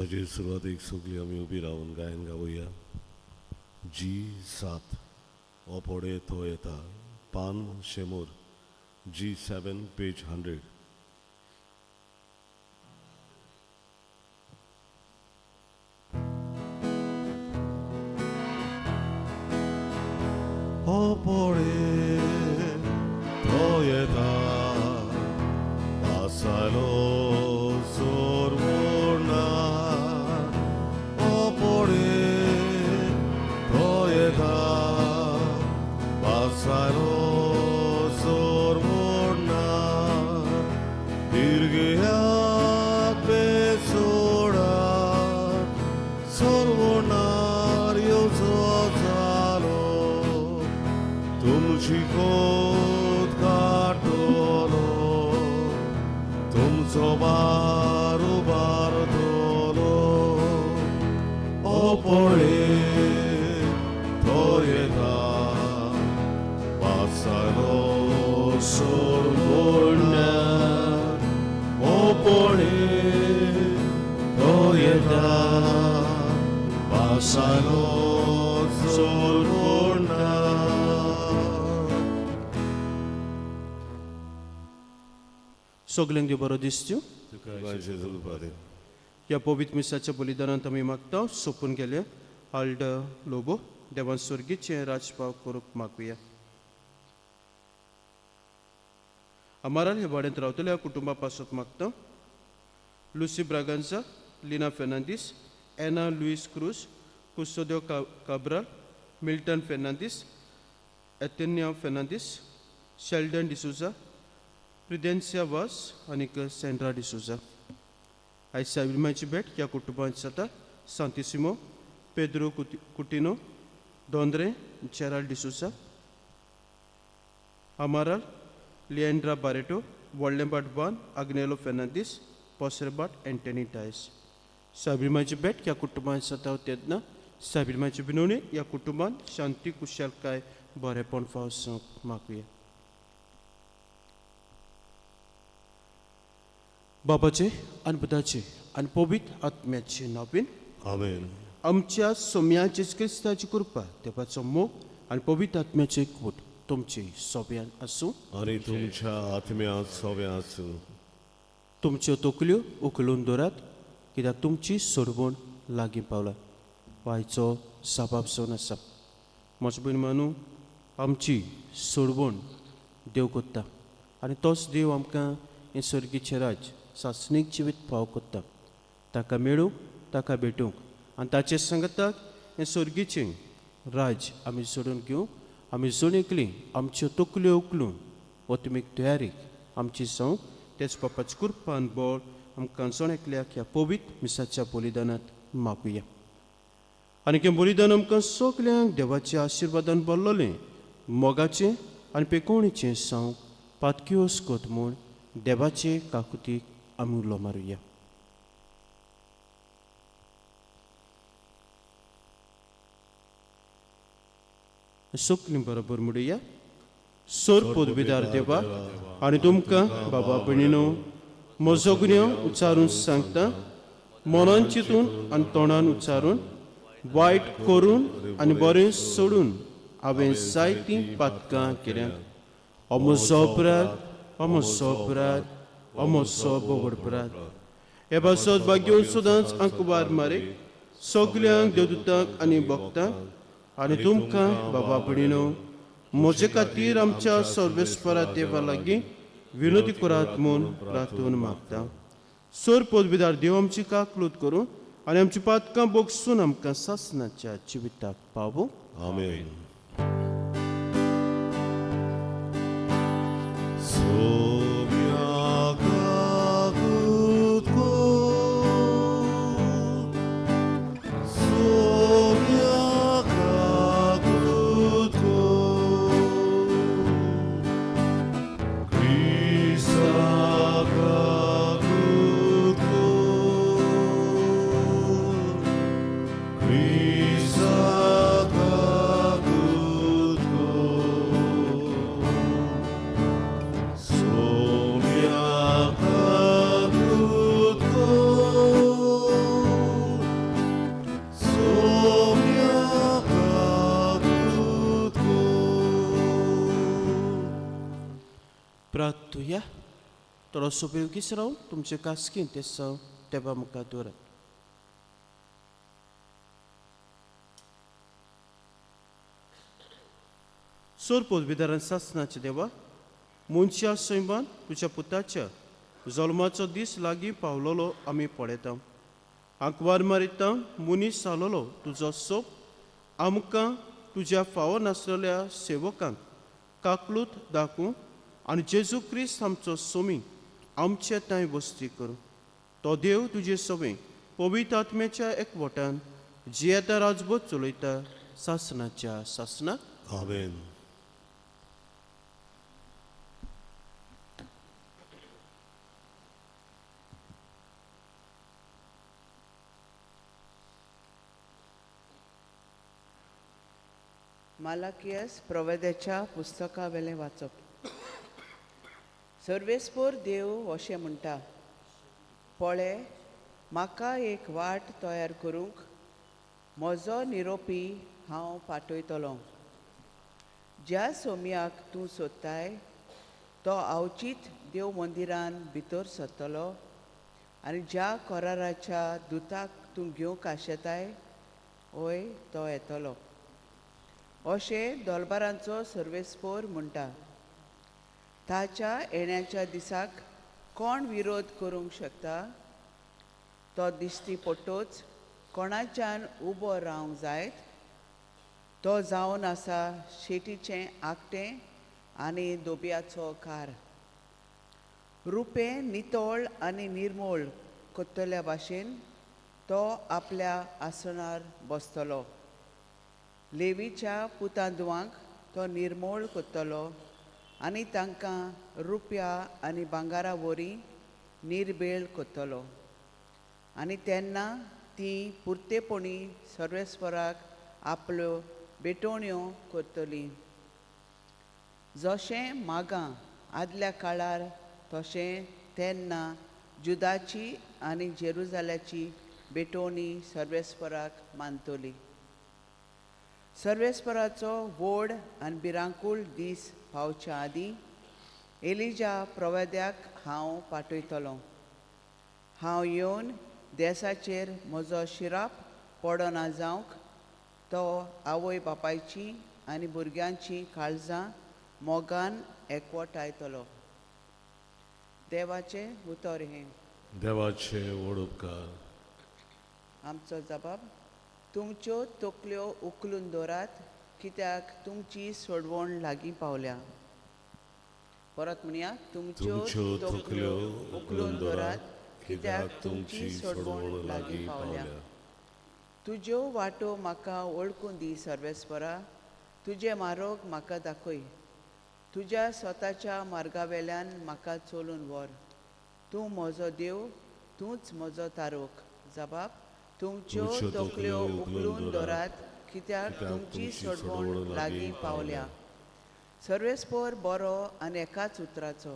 ताजेर सुरवातेक सगळीं आमी उबी रावन गायन गावया. G7 ओपोडे तो येता पान शेमोर G7 पेज 100. 오포레 토예다 바살로 소르나 오포레 토예다 바살로 소르나 디르게야 베소라 소르나리오 तुमची खोद काटलो तुमचो बारोबार धोलो ओपोळे तो येता पासालो सोरगोणा ओपोळे तो येता पासालो सोरगोणा. सगळ्यांक देव बरो दिसच्यो. ह्या पवित्र मिसाच्या बलिदानांत आमी मागता सोपून गेले हाल्ड लोबो देवान स्वर्गीचे राजपाव करूंक मागुया. आमाराल हे वाड्यांत रावतल्या कुटुंबा पासत मागता लुसी ब्रागांजा, लिना फेर्नांदीस, एना लुईस क्रूज, कुस्टोदियो काब्राल, मिल्टन फेर्नांदीस, एथेनिया फेर्नांदीस, शेल्डन डिसुजा, प्रिडेन्सिया वास आणि सेंड्रा डिसुजा. आयज साबिरमाची भेट ह्या कुटुंबांत जाता सांतिसिमो, पेद्रो कुटिनो, दोंद्रे, जेराल्ड डिसुजा, आमाराल, लिएंड्रा बारेटो, व्हडलेंबाट बान, आग्नेलो फेर्नांदीस, पोसरेबाट एंटनी डायस. साबिरमाची भेट ह्या कुटुंबांत जाता तेन्ना साबिरमाची बिनवणी ह्या कुटुंबांत शांती कुशलकाय बरेपण फावसूंक मागुया. बाबाचे आणि पुताचे आणि पवित्र आत्म्याचे नावान आमेन. आमच्या सोम्याचे क्रिस्ताची कृपा देवाचो मोग आणि पवित्र आत्म्याचे एकवट तुमचे सोब्यान आसूं आणि तुमच्या आत्म्यात सोबे आसूं. तुमच्यो तकल्यो उखलून दवरात कित्याक तुमची सोडवण लागीं पावला. वायचो साबाब जावन आसा. म्हजो भयण मानू आमची सोडवण देव करता आनी तोच देव आमकां हे सर्गीचे राज सासणीक जिवीत फाव करता. ताका मेळूंक ताका भेटूंक आनी ताचे सांगताक हे सर्गीचे राज आमी सोडून घेवंक आमी जणेकली आमच्यो तकल्यो उखलून ओतमीक तयारीक आमची जावंक तेच बापाची कृपा आनी बळ आमकां जणेकल्याक ह्या पवित्र मिसाच्या बलिदानांत मागुया. आनी हें बलिदान आमकां सगल्यांक देवाच्या आशिर्वादान भरलोलें मोगाचें आनी पेकोवणीचें जावंक पातक्योस कोत म्हूण देवाचे काकुतीक आमी उलो मारुया. सगळीं बरोबर म्हणुया. सोर पदवीदार देवा आनी तुमकां बाबा भयणीनो म्हजो गुन्यांव उच्चारून सांगता. मनान चिंतून आनी तोंडान उच्चारून वायट करून आनी बरें सोडून हांवें जायतीं पातकां केल्यां. हो म्हजो अपराध, हो म्हजो अपराध, हो म्हजो बोवड अपराध. हे पासत भाग्योन सदांच आंकवार मारे सगल्यांक देवदूतांक आनी भक्तांक आनी तुमकां बाबा भयणीनो म्हजे खातीर आमच्या सर्वेस्परा देवा लागीं विनोदी करात म्हूण रातून मागता. सोर पदवीदार देव आमची काकलूत करूं आनी आमची पातकां बोगसून आमकां सासणाच्या जिविताक पावूं. आमेन. So थोडो सोपेव किस राव तुमचे कास्कीन ते साव तेबा मुखार दवरात. सोर पोजबिदारान सासनाचे देवा, मनशा सैमान तुझ्या पुताच्या जल्माचो दीस लागीं पावलोलो आमी पळयता. आंकवार मारिता मनीस जालोलो तुजो सोप आमकां तुज्या फावो नासलेल्या सेवकांक काकलूत दाखोवं आनी जेजू क्रिस्त आमचो सोमी आमचे तांय वस्ती करूं. तो देव तुजे सवे पवित्र आत्म्याच्या एकवटान जियेता राजभोग चलयता सासनाच्या सासनाक. आमेन. मालाकियस प्रवेद्याच्या पुस्तका वेलें वाचप. सर्वेस्पोर देव अशें म्हणटा, पळय म्हाका एक वाट तयार करूंक म्हजो निरोपी हांव पाठयतलों. ज्या सोमयाक तूं सोदताय तो अवचीत देव मंदिरान भितर सरतलो आनी ज्या कोराराच्या दुताक तूं घेवंक आशेताय ओय तो येतलो. अशें दोलबारांचो सर्वेस्पोर म्हणटा. ताच्या येण्याच्या दिसाक कोण विरोध करूंक शकता? तो दिश्टी पडटोच कोणाच्यान उबो रावंक जायत. तो जावन आसा शेटीचें आकटें आनी दोबयाचो कार. रुपें नितळ आनी निर्मळ कोत्तल्या भाशेन तो आपल्या आसनार बसतलो. लेवीच्या पुतांदवांक तो निर्मळ कोत्तलो आनी तांकां रुप्या आनी भांगारा वरी निर्बेळ कोत्तलो. आनी तेन्ना तीं पुर्तेपणी सर्वेस्पराक आपल्यो बेटोण्यो करतलीं. जशें मागां आदल्या काळार तशें तेन्ना जुदाची आनी जेरुजाल्याची बेटोणी सर्वेस्पराक मानतली. सर्वेस्पराचो व्हड आनी भिरांकूळ दीस पावच्या आदीं एलिजा प्रवेद्याक हांव पाठयतलों. हांव येवन देसाचेर म्हजो शिराप पडना जावंक तो आवय बापायची आनी भुरग्यांची काळजां मोगान एकवटायतलो. देवाचें उतर हें. देवाचे व्हड उपकार. आमचो जबाब. तुमच्यो तकल्यो उखलून दवरात कित्याक तुमची सोडवण लागीं पावल्या. परत म्हणया, तुमच्यो तकल्यो उखलून दवरात कित्याक तुमची सोडवण लागीं पावल्या. तुज्यो वाटो म्हाका वळखून दी सर्वेस्परा. तुजे मार्ग म्हाका दाखय. तुज्या स्वताच्या मार्गा वेल्यान म्हाका चलून व्हर. तूं म्हजो देव, तूंच म्हजो तारूक. जबाब. तुमच्यो तकल्यो उखलून दवरात कित्याक तुमची सोडवण लागीं पावल्या. सर्वेस्पोर बरो आनी एकाच उतराचो.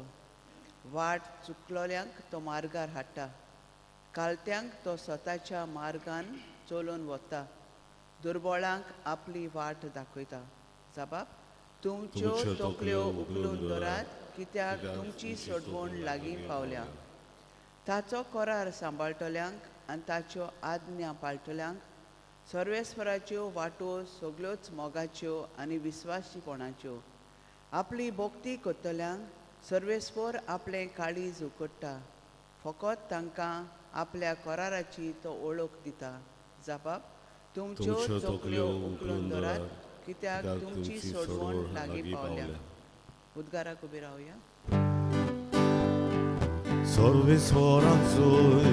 वाट चुकलोल्यांक तो मार्गार हाडटा. कालत्यांक तो स्वताच्या मार्गान चलून वता. दुर्बळांक आपली वाट दाखयता. जबाब. तुमच्यो तकल्यो उखलून दवरात कित्याक तुमची सोडवण लागीं पावल्या. ताचो कोरार सांबाळटल्यांक आनी ताच्यो आज्ञा पाळटल्यांक सर्वेस्पराच्यो वाटो सगळ्योच मोगाच्यो आनी विस्वासीपणाच्यो. आपली भोक्ती कोत्तल्यांक सर्वेस्पोर आपलें काळीज उकडटा. फकत तांकां आपल्या कोराराची तो ओळख दिता. जबाब. तुमच्यो तकल्यो उखलून दवरात कित्याक तुमची सोडवण लागीं पावल्या. उद्गाराक उबी रावया. सर्वेस्वराचोय,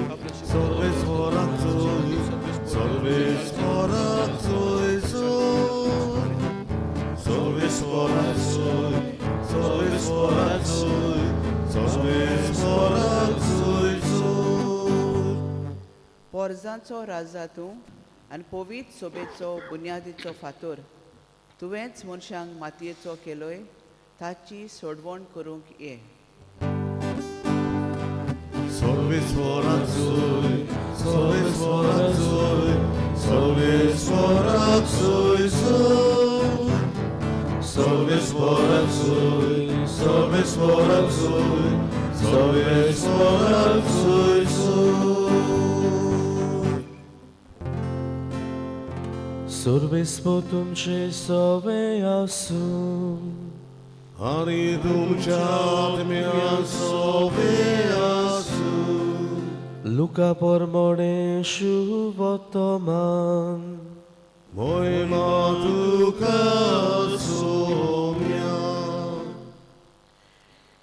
सर्वेस्वराचोय, सर्वेस्वराचोय, सर्वेस्वराचोय, सर्वेस्वराचोय, सर्वेस्वराचोय. पोरजांचो राजा तूं आनी पवित्र सोबेचो बुन्यादीचो फातर. तुवेंच मनशांक मातयेचो केलोय. ताची सोडवण करूंक ये. सर्वेस्वराचोय, सर्वेस्वराचोय, सर्वेस्वराचोय, सर्वेस्वराचोय, सर्वेस्वराचोय, Sobesmorak soy Sorbesmo तुमचे सवे आसूं Ani तुमच्या आत्म्या सोबे आसू Luca pormone शुभतमान Moima tuka somia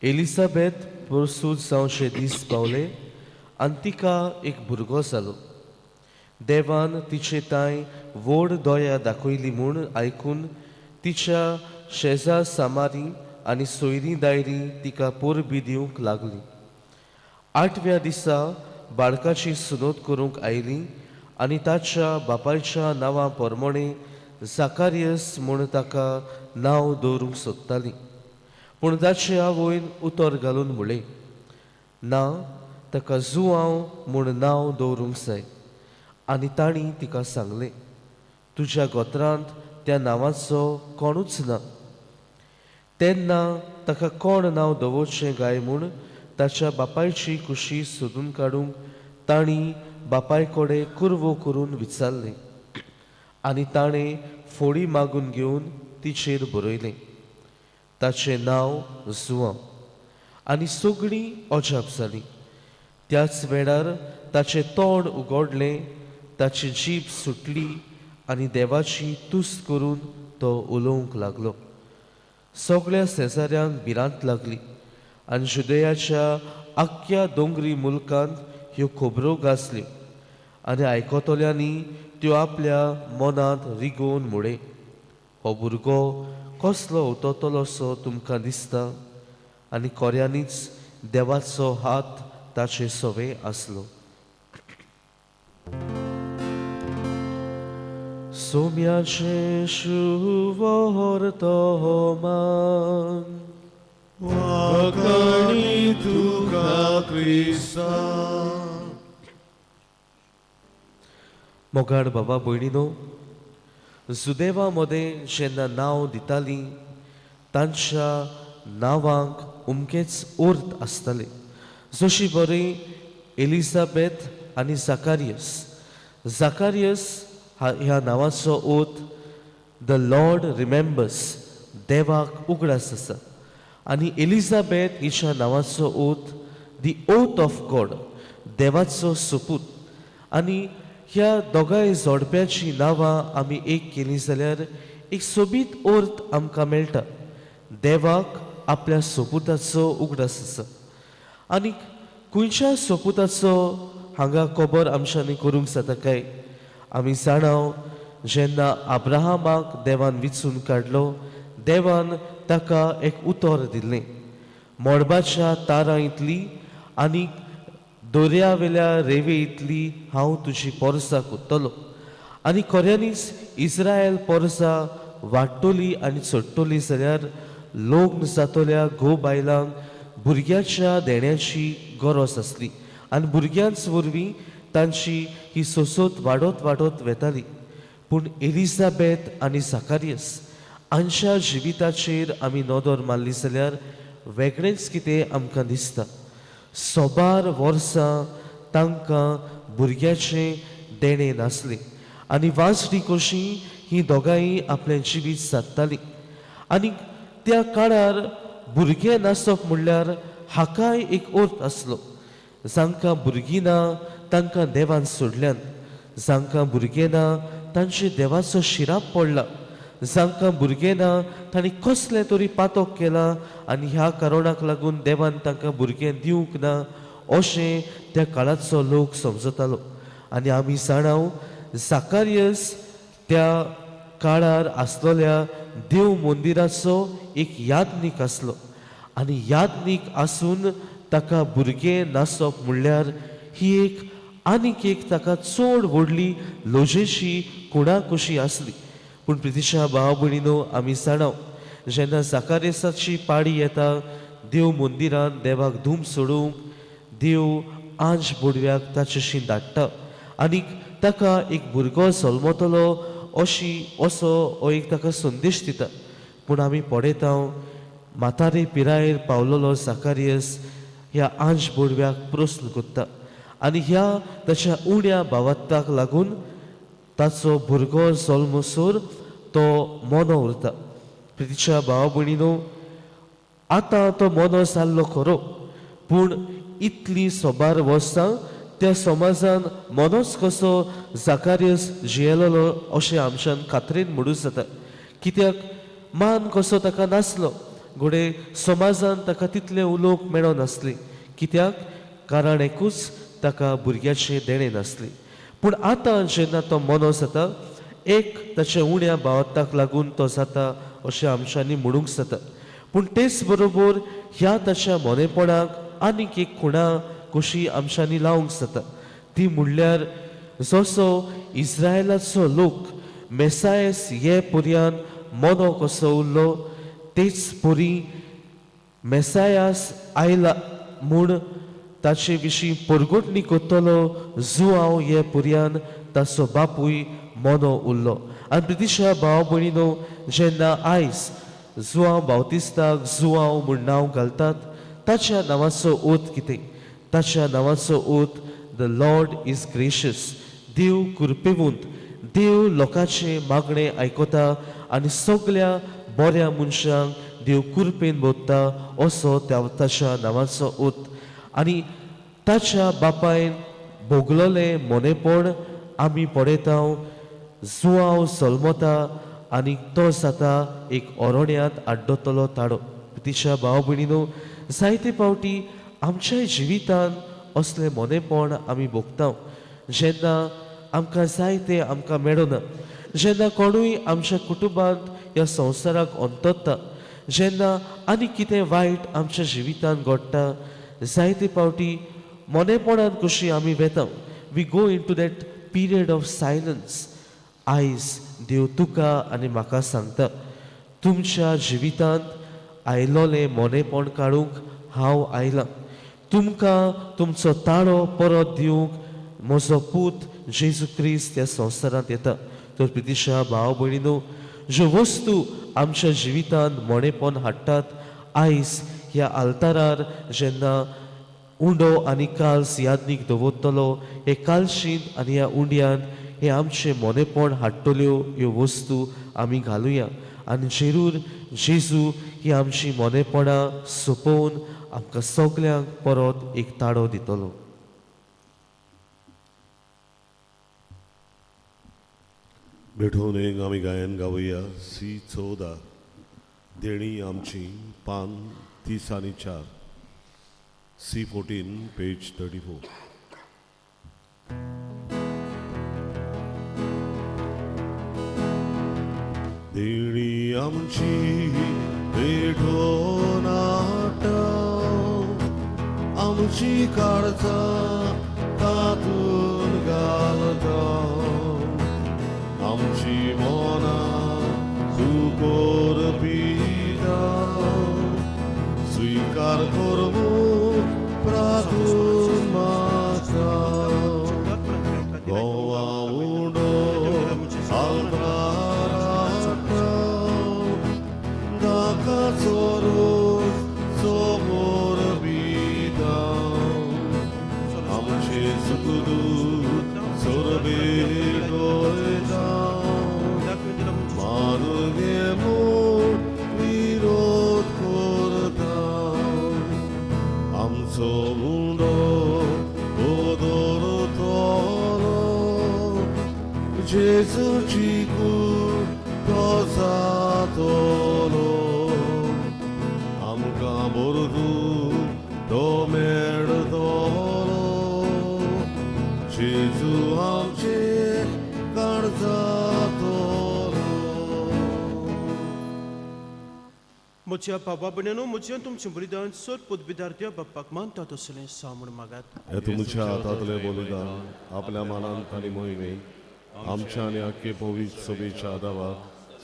एलिझाबेथ पोरसूद जावचे दीस पावले आनी तिका एक भुरगो जालो देवान तिचे ताय व्हड दोया दाखयली म्हूण आयकून तिच्या शेजार सामारी आनी सोयरी दायरी तिका पोरबी दिवंक लागली 8व्या दिसा बाळकाची सुनोद करूंक आयली आनी ताच्या बापायच्या नांवा पोरमोणे जाकारियस म्हूण ताका नांव दवरूंक सोदताली पूण ताचे आवयन उतर घालून म्हळें ना ताका जुआंव म्हूण नांव दवरूंक जाय आनी तांणी तिका सांगलें तुज्या गोत्रांत त्या नांवाचो कोणूच ना तेन्ना ताका कोण नांव दवरचें गाय म्हूण ताच्या बापायची कुशी सोदून काडूंक तांणी बापाय कडेन कुरवो करून विचारलें आनी ताणें फोडी मागून घेवन तिचेर बरयलें ताचें नांव जुआंव आनी सगळीं अजाप जालीं त्याच वेळार ताचें तोंड उगडलें ताची जीब सुटली आनी देवाची तुस्त करून तो उलोवंक लागलो सगळ्या शेजाऱ्यांक भिरांत लागली आनी जुदेयाच्या आख्ख्या दोंगरी मुल्कांत ह्यो खबरो गाजल्यो आनी आयकतल्यांनी त्यो आपल्या मनांत रिगोवन म्हळें हो भुरगो कसलो उतोतलोसो तुमकां दिसता आनी कोऱ्यांनीच देवाचो हात ताचे सवे आसलो सोम्याचे शुभ वर्तमान Wakani tuka Krista मोगाड बाबा भयणीनो सुदैवा मदें जेन्ना नांव दितालीं तांच्या नांवांक उमकेच अर्थ आसताले जशी बरी एलिझाबेथ आनी जाकारियस ह्या नांवाचो अर्थ द लॉर्ड रिमेंबर्स देवाक उगडास आसा आनी एलिझाबेथ हिच्या नांवाचो अर्थ दी ओथ ऑफ गॉड देवाचो सोपूत आनी ह्या दोगांय जोडप्याची नांवां आमी एक केलीं जाल्यार एक सोबीत अर्थ आमकां मेळटा देवाक आपल्या सोपुताचो उगडास आसा आनी खंयच्या सोपुताचो हांगा खबर आमच्यांनी करूंक जाता काय आमी जाणाव जेन्ना अब्राहमाक देवान विचून काडलो देवान ताका एक उतर दिल्लें मोडबाच्या तारां इतली आनी दोर्यावेल्या रेवे इतली हांव तुजी पोरसां कोत्तलो आनी खऱ्यांनीच इस्रायल पोरसां वाडटलीं आनी चडटलीं जाल्यार लग्न जातल्या घोव बायलांक भुरग्याच्या देण्याची गरज आसली आनी भुरग्यांच वरवीं तांची ही सोसोत वाडत वेताली पूण एलिझाबेथ आनी जाकारियस हांच्या जिविताचेर आमी नदर मारली जाल्यार वेगळेंच कितें आमकां दिसता 100 वर्सां तांकां भुरग्याचें देणें नासलें आनी वाजडी कशी ही दोगांय आपलें जिवीत सादतालीं आनी त्या काळार भुरगें नासप म्हणल्यार हाकाय एक अर्थ आसलो जांकां भुरगीं ना तांकां देवान सोडल्यान जांकां भुरगें ना तांचे देवाचो शिराप पडला जांकां भुरगें ना तांणी कसलें तरी पातक केलां आनी ह्या कारणाक लागून देवान तांकां भुरगें दिवंक ना अशें त्या काळाचो लोक समजतालो आनी आमी जाणाव जाकारियस त्या काळार आसलोल्या देव मंदिराचो एक यादनीक आसलो आनी यादनीक आसून ताका भुरगें नासप म्हणल्यार ही एक आनीक एक ताका चड व्हडली लोजेची कुणा कशी आसली पूण प्रितीच्या भाव भयणीनो आमी जाणाव जेन्ना जाकारियसाची पाडी येता देव मंदिरांत देवाक धूम सोडूंक देव आंज बोडव्याक ताचेशी धाडटा आनीक ताका एक भुरगो जल्मतलो असो हो एक ताका संदेश दिता पूण आमी पळयता म्हातारे पिरायेर पावलोलो जाकारियस ह्या आंश बोडव्याक प्रस्न करता आनी ह्या ताच्या उण्या भावात्ताक लागून ताचो भुरगो जल्मसोर तो मोनो उरता. प्रितीच्या भावा भयणीनो, आतां तो मोनो जाल्लो खरो, पूण इतली सोबार वर्सां त्या समाजान मोनोच कसो जाकारियस जियेलोलो अशें आमच्यान खात्रेन म्हणूं जाता. कित्याक मान कसो ताका नासलो, घोडे समाजान ताका तितले उलोवंक मेळो नासली. कित्याक कारण एकूच ताका भुरग्याचे देणे नासली. पूण आतां जेन्ना तो मोनो जाता, एक ताच्या उण्या भावात्ताक लागून तो जाता अशें आमच्यांनी म्हणूंक जाता. पूण तेच बरोबर ह्या ताच्या मोनेपणाक आनीक एक खुणा कशी आमच्यांनी लावंक जाता. ती म्हणल्यार जसो इस्रायलाचो लोक मेसायस हे पर्यान मोनो कसो उरलो, तेच परी मेसायास आयला म्हूण ताचे विशीं परगोटणी करतलो जुआंव हे पर्यान ताचो बापूय मोनो उरलो. आनी प्रितीच्या भाव भयणीनो, जेन्ना आयज जुआंव बावतिस्ताक जुआंव म्हूण नांव घालतात, ताच्या नांवाचो अर्थ कितें? ताच्या नांवाचो अर्थ द लॉर्ड इज ग्रेशियस, देव कृपेवंत. देव लोकांचे मागणे आयकता आनी सगळ्या बऱ्या मनशांक देव कृपेन भोगता असो ताच्या नांवाचो अर्थ. आनी ताच्या बापायन भोगलोले मोनेपण आमी पळयता. जुआंव जल्मता आनी तो जाता एक ओरोड्यांत आड्डतलो ताळो. तिच्या भाव भयणीनो, जायते फावटी आमच्या जिवितान असले मोनेपण आमी भोगता जेन्ना आमकां जाय तें आमकां मेळना, जेन्ना कोणूय आमच्या कुटुंबांत ह्या संवसाराक अंतरता, जेन्ना आनी कितें वायट आमच्या जिवितान घडटा, जायते फावटी मोनेपणान कशी आमी वेता. We go into that period of silence. आयज देव तुका आनी म्हाका सांगता, तुमच्या जिवितांत आयलोले मोनेपण काडूंक हांव आयलां. तुमकां तुमचो ताळो परत दिवंक म्हजो पूत जेजू क्रिस्त ह्या संवसारांत येता. तर प्रितीच्या भाव भयणीनो, ज्यो वस्तू आमच्या जिवितांत मोनेपण हाडटात, आयज ह्या आल्तारार जेन्ना उंडो आनी काल्स यादनीक दवरतलो, हे कालशीन आनी ह्या उंड्यान हे आमचे मोनेपण हाडटल्यो ह्यो वस्तू आमी घालुया आनी जरूर जेजू ही आमची मोनेपणां सोंपोवन आमकां सगल्यांक परत एक ताळो दितलो. भेटून एक आमी गायन गावुया. C14 देणी आमची पान 30 आनी 4. C14 page 34. देणी आमची भेटून हाडटा, आमची काळजां तातून घालता, आमची मोनां सुकोर पिता, स्वीकार करमूक प्रार्थून मागता. गोवा उडो ताका चोरून समोर बिदा, आमचे सुखदूत सोरबे गोयता, मान घे म्हूण विरोध करता. आमचो उंडो दवरतलो, जेजूची कूड तो जातलो. आमकां बरदून तो मेळटलो, जेजू आमचे काळजातलो. म्हज्या बाबा भयणीनो, म्हज्या तुमचें बलिदान सर पदविद्यार्थी बाप्पाक मानता तसलें सामून मागात. हे तुमच्या हातांतलें बलिदान आपल्या मानांत आनी मोहिमेंत आमच्या आनी आख्खे पवित्र सभेच्या आदाराक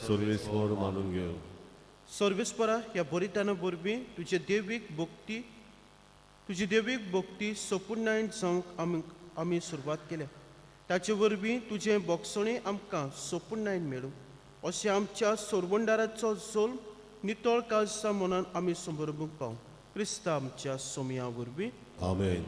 सर्वेस्वर मानून घेव. सर्वेस्परा ह्या बलिदाना वरवीं तुजी देवीक भक्ती संपूर्ण जावंक आमी सुरवात केल्या. ताचे वरवीं तुजें बोगसणें आमकां संपूर्ण मेळूं अशें आमच्या सोरवंडाराचो जोल नितळ काळजा मनान आमी समोरूंक पावूं. क्रिस्ता आमच्या सोमया वरवीं आमेन.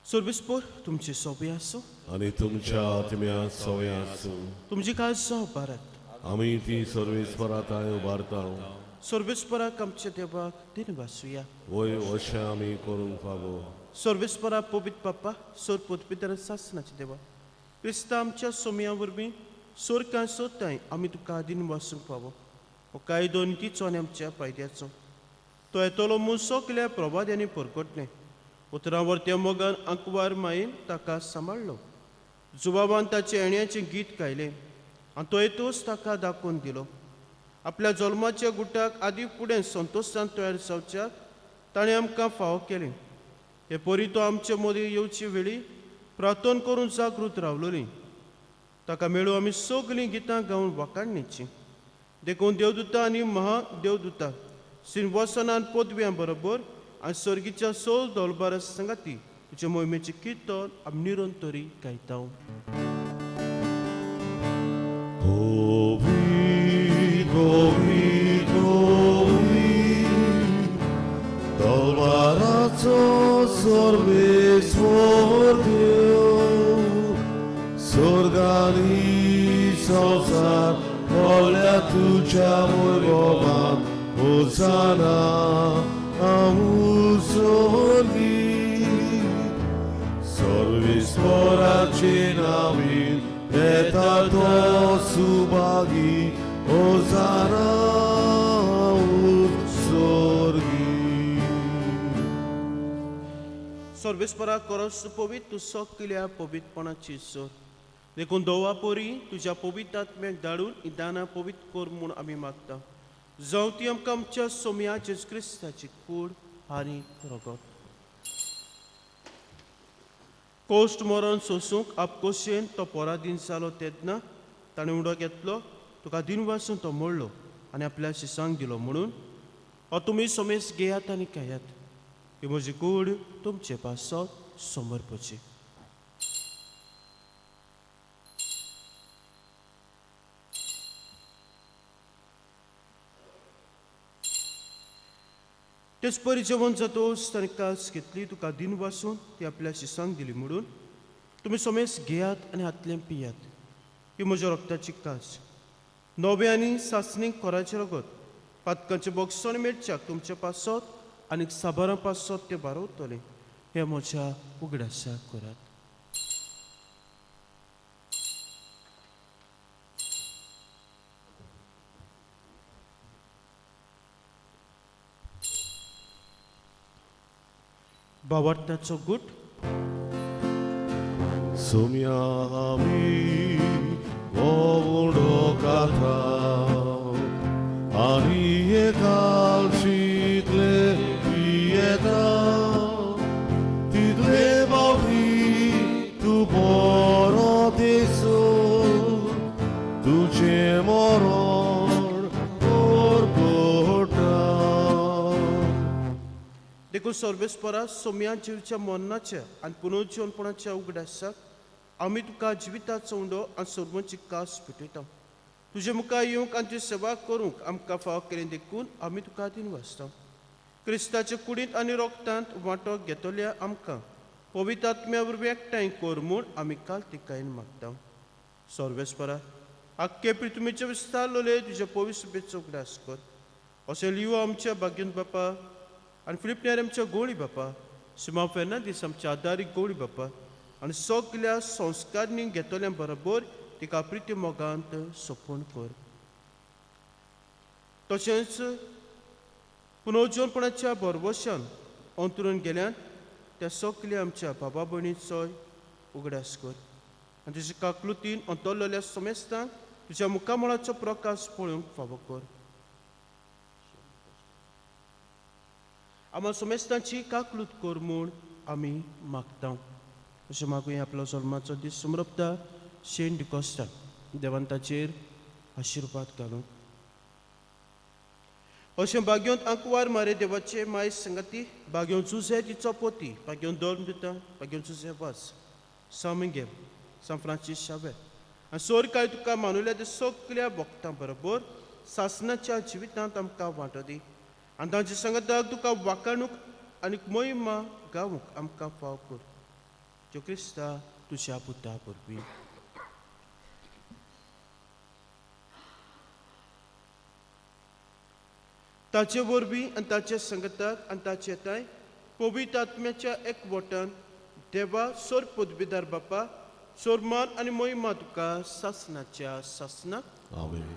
सर्विस्पोर तुमची सोबी आसूं, आणि तुमच्या आत्म्या सवय आसूं. तुमची काळजां उबारात. आमी ती सर्वेस्पराताय उबारता. सर्विस्पराक आमच्या देवाक दिन वासुया. वय अशें आमी करूंक फावो. सर्विस्परा पवित्र बाप्पा सोर पुतपितर सासनाचे देवा, क्रिस्ता आमच्या सोमया वरवीं सोर कांय सोदताय आमी तुका दिन वासूंक फावो. हो कायदो नितीचो आनी आमच्या फायद्याचो. तो येतलो म्हूण सगल्या प्रभाद्यांनी परगटलें. उतरावरत्या मोगान अंकवार मायेन ताका सांबाळलो. जुबाबान ताचे येण्याचें गीत गायलें आनी तो येतूच ताका दाखोवन दिलो. आपल्या जल्माच्या गुटाक आदी फुडें संतोशान तयार जावच्याक ताणें आमकां फावो केलें. हे परी तो आमचे मदीं येवचे वेळी प्रार्थना करून जागृत रावलोली. ताका मेळून आमी सगळीं गितां गावन वाखाणणीची. देखून देवदूता आनी महादेवदूता सिंहासनान पदव्यां बरोबर आनी सर्गीच्या सोल दोलबार संगाती तुजे मोहिमेची किर्तन आमी निरंतरी गायता. Holy, holy, holy, dolbaraco सर्वेस्वर देव, स्वर्गानी संसार व्हडल्या तुज्या वैभवान होसाना आमुसोली. सर्वेस्वराचे नावीन येता तो सुभागी होसाना स्वर्गी. सर्वेस्परा करस पवित्र तूं सगल्या पवित्रपणाची सोर. देखून दोवा पोरी तुज्या पवित्र आत्म्याक धाडून ही दानां पवित्र कर म्हूण आमी मागता. जावं ती आमकां आमच्या सोमया जेजू क्रिस्ताची कूड आनी रगत. कोश्ट मरण सोसूंक आपकोशेन तो पराधीन जालो तेन्ना ताणें उडो घेतलो. तुका दिन वासून तो मोडलो आनी आपल्या शिसांक दिलो. म्हणून हो तुमी सोमेस घेयात आनी खायात. ही म्हजी कूड तुमचे पासत समर्पची. तेच परी जेवण जातोच ताणें कास घेतली. तुका दिन वासून ती आपल्या शिसांक दिली. म्हणून तुमी सोमेस घेयात आनी हातलें पियात. ही म्हज्या रक्ताची कास, नवे आनी सासणीक कोराचें रगत. पातकांचे बोगसण मेटच्याक तुमच्या पासत आनी साबारां पासत ते बारवतले. हे म्हज्या उगडासा करात. भावार्थाचो गुट. सोम्या आमी वोडो काथा आनी एकाल शिकले पियेता. तितले बावली तूं बरो देसो, तुजे मरण परगटा. देखून सर्वेस्परा सोम्या जिवच्या मरणाच्या आनी पुनर्जीवनपणाच्या उगडासाक आमी तुका जिविताचो उंडो आनी सोर्माची कास पेटयता. तुजे मुखार येवंक आनी तुजी सेवा करूंक आमकां फाव केलें देखून आमी तुका दिन वाचता. क्रिस्ताचे कुडींत आनी रोगतांत वांटो घेतल्या आमकां पवित्र आत्म्या वरवीं एकठांय कर म्हूण आमी काल तिकायन मागता. सर्वेस्परा आख्खे पृथ्वीचे विस्तारलोले तुजे पवित्र सभेचो उगडास कर. अशें लियो आमच्या भाग्यवंत बापा आनी फिलिपनेर आमच्या गोळी बापा, सिमा फेर्नांदीस आमच्या आदारीक गोळी बापा आनी सगल्या संस्कारनी घेतल्या बरोबर तिका प्रिती मोगांत सोपून कर. तशेंच पुनर्जीवनपणाच्या बरवशान अंतरून गेल्यान त्या सगल्या आमच्या बाबा भयणीचोय उगडास कर. आनी तुज्या काकलुतीन अंतरलेल्या समेस्तांक तुज्या मुखामळाचो प्रकाश पळोवंक फावो कर. आम्हा समेस्तांची काकलूत कर म्हूण आमी मागता. अशें मागूया आपलो जल्माचो दीस समरपता शेण डिकोस्टा देवान ताचेर आशिर्वाद घालूं. अशें भाग्यवंत अंकवार मारे देवाचे माय संगाती, भाग्यवंत जुझे तिचो पोती, भाग्यवंत दोन दिता, भाग्यवंत जुझे वास, Samingev, San Francis Xavier. आनी सोर काय तुका मानुल्या त्या सगळ्या भक्तां बरोबर सासणाच्या जिवितांत आमकां वांटो दी आनी तांचे संगताक तुका वाखाणूक आनी मोहिमा गावूंक आमकां फाव कर. जो क्रिस्ता तुज्या पुता परबीं. ताचे वरवीं आनी ताचे संगताक आनी ताचे ताय पवित्र आत्म्याच्या एकवटान देवा सोर पदवीदार बापा सोर मान आनी मोहिमा तुका सासणाच्या सासनाक. आमेन.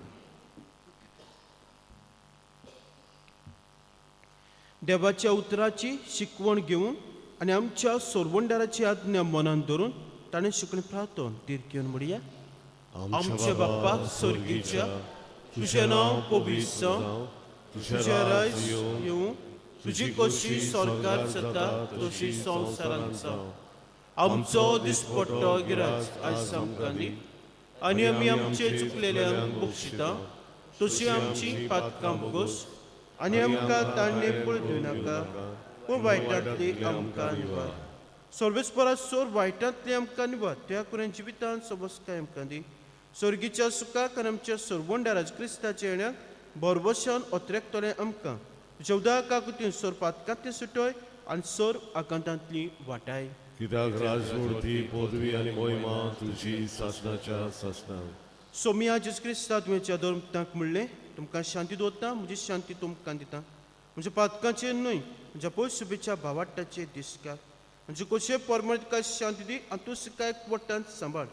देवाच्या उतराची शिकवण घेवन आनी आमच्या सोरवंडाराची आज्ञा मनान धरून ताणें शिकणी प्रार्थन तीर घेवन म्हणया. आमच्या बाप्पा स्वर्गीच्या तुजें नांव पवित्र जावं. तुजें राज येवं. तुजी कशी स्वर्गांत जाता तशी संवसारांत जावं. आमचो दिसपट्टो गिराज आयज आमकां दी आनी आमी आमचे चुकलेल्यांक बक्षिता तशी आमची पातकां बोगोस आनी आमकां ताणणे पळटूं नाका पूण वायटांतली आमकां निवार. सर्वेस्परा सोर वायटांतली आमकां निवार त्या करून जिवितांत सबसकाय आमकां दी. सर्गीच्या सुखाक आनी आमच्या सोरवंडाराज क्रिस्ताच्या येण्याक बरवशान ओतरेकतलें आमकां. तुज्या उदका काकुतीन सोर पातकांतली सुटोय आनी सोर आकांतांतली वाटाय. कित्याक राजमूर्ती पदवी आनी मोहिमा तुजी सासणाच्या सासनाक. सोमिया जेस क्रिस्ता तुवें धर्मतांक म्हणलें तुमकां शांती दवरता म्हजी शांती तुमकां दिता. म्हणजे पातकांचे न्हय म्हणजे पयस शुभेच्या भावाटाचे दिसकार म्हणजे कशें परमळ तुका शांती दी आनी तूं सिका एकवटांत सांबाळ.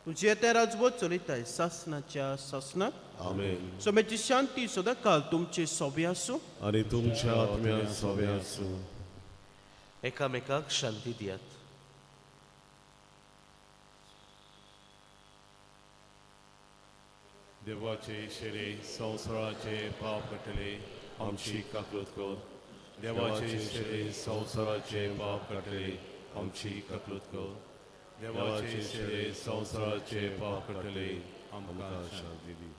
तुजी येता राजवट चलयताय सासणाच्या सासनाक. आमेन. सोम्याची शांती सदां काल तुमचे सोबे आसूं आनी तुमच्या आत्म्याक सोबे आसूं. एकामेकाक शांती दियात. देवाचे शेरे संवसाराचे पाप कटले आमची काकूत कर. देवाचे शेरे संवसाराचे पाप कटले आमची काकूत कर. देवाचे शेरे संवसाराचे पाप कटले आमकां शांती दी.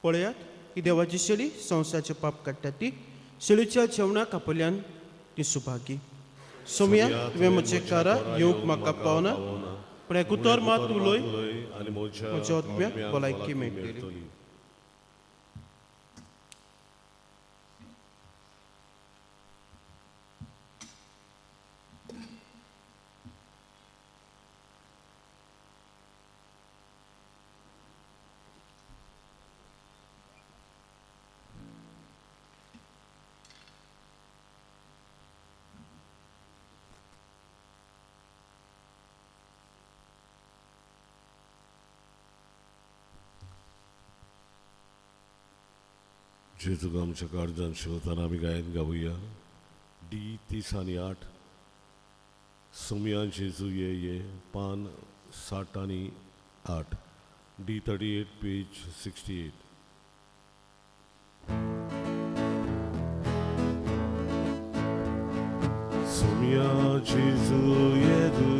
पळयात ही देवाची शेळी संवसाराचे पाप काडटा ती शेळीच्या जेवणाक आपल्यान ती सुभागी. सोमिया तुवें म्हजे कारा येवंक म्हाका पावना पूण एक उतर मात उलय आनी म्हज्या आत्म्याक भलायकी मेळटली. जेजूक आमच्या काळजांत शिवताना आमी गायन गावुया. D30 आनी 8. सोमिया जेजू ये पान 60 आनी 8. D38 page 68. सोमिया जेजू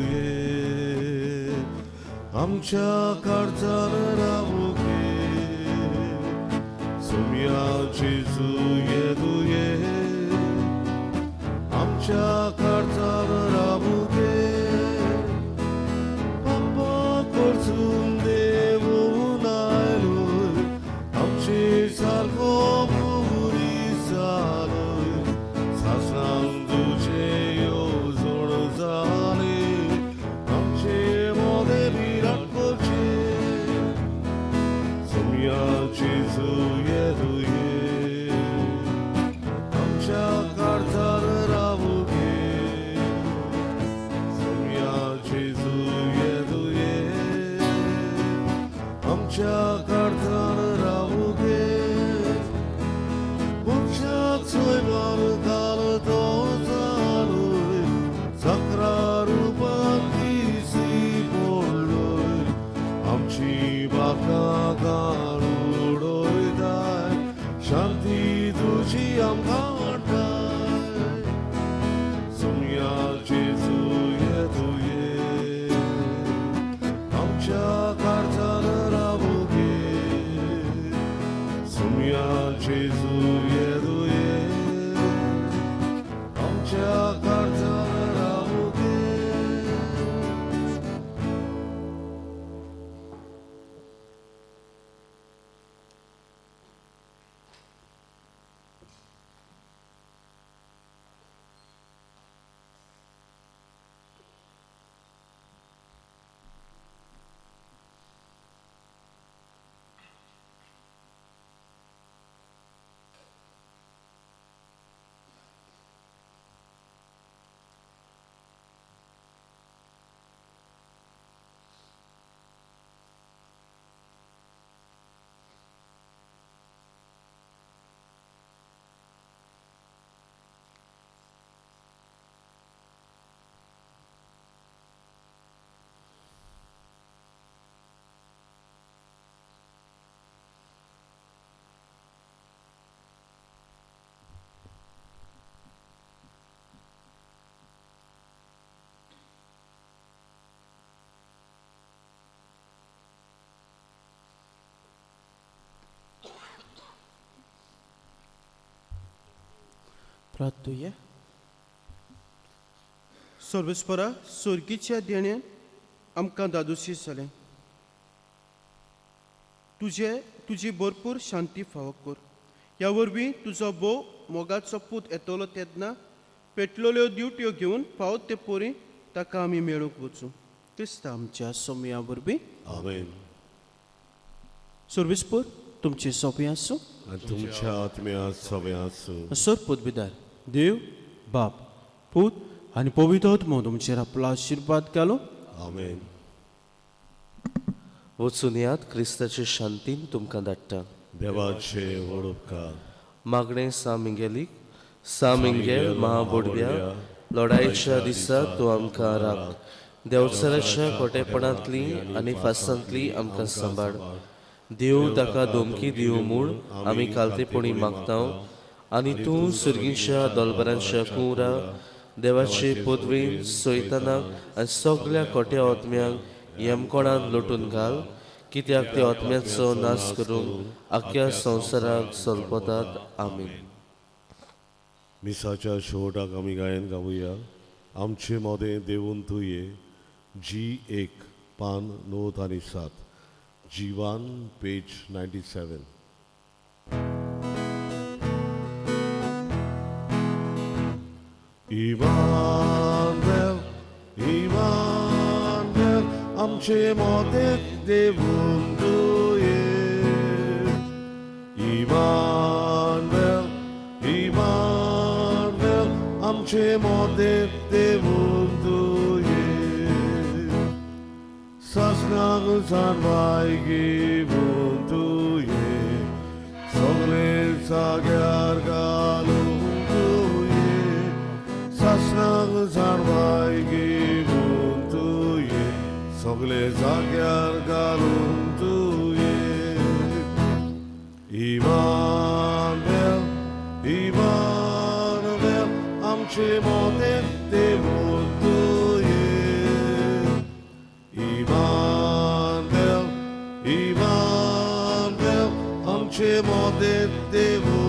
ये आमच्या काळजान रावू सोमिया जेजू ये आमच्या काळजान रावू पापा करसून देवून आयलोय आमची सारको पुरी जालोय सासणान तुजे येवजण जाली आमचे मोदे विराट करचे. सोमिया जेजू आमच्या काळजान रावू सोमिया जेजू ये आमच्या काळजान रावू पुरुषाक सोयबार काल तो जालोय सकरा रूपान दिसी पडलोय आमची बाका गाडोयताय शांती तुजी आमकां वाटाय. सोमिया जेजू ये आमच्या काळजान रावू सोमिया जेजू ये प्रार्थूया. सर्वेस्परा सर्गीच्या देण्यान आमकां दादोशी जालें. तुजी भरपूर शांती फावो कर. ह्या वरवीं तुजो बोव मोगाचो पूत येतलो तेन्ना पेटलेल्यो ड्युट्यो घेवन फावत ते पोरी ताका आमी मेळूंक वचूं. क्रिस्ता आमच्या सोमया वरवीं. आमेन. सर्वेस्पर तुमची सोपी आसूं. आनी तुमच्या आत्म्या सगळें आसूं. सरपूत बिदार देव बाप पूत आनी पवित्र आत्मो तुमचेर आपलो आशिर्वाद घालो. आमेन. वचून यात क्रिस्ताचे शांतीन तुमकां धाडटा. देवाचे व्हड उपकार. मागणें सामिंगेलीक सामिंगेल महाबोडव्या लढायेच्या दिसा तूं आमकां राख. देवचाराच्या खोटेपणांतली आनी फासांतली आमकां सांबाळ. देव ताका धमकी दिवं म्हूण आमी कालतेपणी मागतां. आनी तूं सुर्गीच्या दोलबरांच्या कुंवरा देवाचे पदवेन सैतानाक आनी सगळ्या खोट्या आत्म्यांक येमकोणान लोटून घाल. कित्याक ते आत्म्याचो नाश करूंक आख्या संवसाराक सोलपतात. आमीन. मिसाच्या शेवटाक आमी गायन गावुया. आमचे मोदें देवून तुये. G1 पान 9 आनी 7. G1 page 97. Immanuel, Immanuel, आमचे मोदें देवून तुये. Immanuel, Immanuel, आमचे मोदें देवून तुये. सासनाक जानवाय घेवून तुये. सगळे जाग्यार घालून तुये. सासनाक जानवाय घेवून तुये. सगळे जाग्यार घालून तुये. Immanuel, Immanuel, आमचे मोदें देवून तुये. Immanuel, Immanuel, आमचे मोदें देवून